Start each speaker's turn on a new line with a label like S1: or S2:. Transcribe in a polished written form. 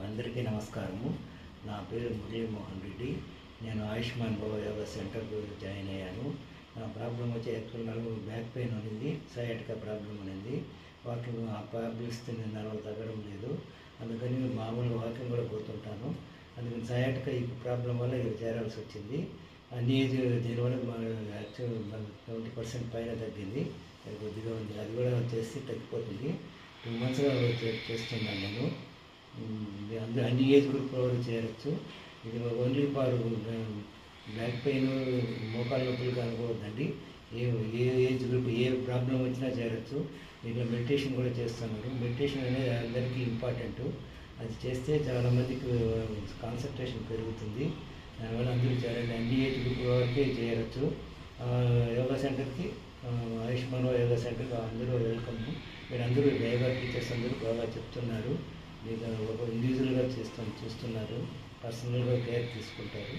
S1: అందరికీ నమస్కారము. నా పేరు మురళీమోహన్ రెడ్డి. నేను ఆయుష్మాన్ భవ యోగా సెంటర్కు జాయిన్ అయ్యాను. నా ప్రాబ్లం వచ్చి యాక్చువల్ నాకు బ్యాక్ పెయిన్ ఉంది, సయాటికా ప్రాబ్లం అనేది. వాకింగ్ ఆ ప్రాబ్లమ్స్ని నడవ తగ్గడం లేదు. అందుకని మామూలుగా వాకింగ్ కూడా పోతుంటాను. అందుకని సయాటికా ఈ ప్రాబ్లం వల్ల ఇక్కడ చేరాల్సి వచ్చింది. అన్ని ఏజ్ దీనివల్ల యాక్చువల్ 20% పైన తగ్గింది. అది కొద్దిగా ఉంది, అది కూడా చేసి తగ్గిపోతుంది. 2 monthsగా చేస్తున్నాను నేను. అన్ని ఏజ్ గ్రూప్ వాళ్ళు చేరచ్చు. ఇది ఓన్లీ ఫర్ బ్యాక్ పెయిన్, మోకాళ్ళ నొప్పులు అనుకోవద్దండి. ఏ ఏజ్ గ్రూప్ ఏ ప్రాబ్లం వచ్చినా చేరచ్చు. దీంట్లో మెడిటేషన్ కూడా చేస్తున్నారు. మెడిటేషన్ అనేది అందరికీ ఇంపార్టెంట్. అది చేస్తే చాలామందికి కాన్సన్ట్రేషన్ పెరుగుతుంది. దానివల్ల అందరూ చేరండి. అన్ని ఏజ్ గ్రూప్ వరకే చేయవచ్చు. యోగా సెంటర్కి, ఆయుష్మాన్ యోగా సెంటర్కి అందరూ వెల్కమ్. మీరు అందరూ యోగా టీచర్స్ అందరూ బాగా చెప్తున్నారు. మీకు ఒక ఇండివిజువల్గా చూస్తున్నారు, పర్సనల్గా కేర్ తీసుకుంటారు.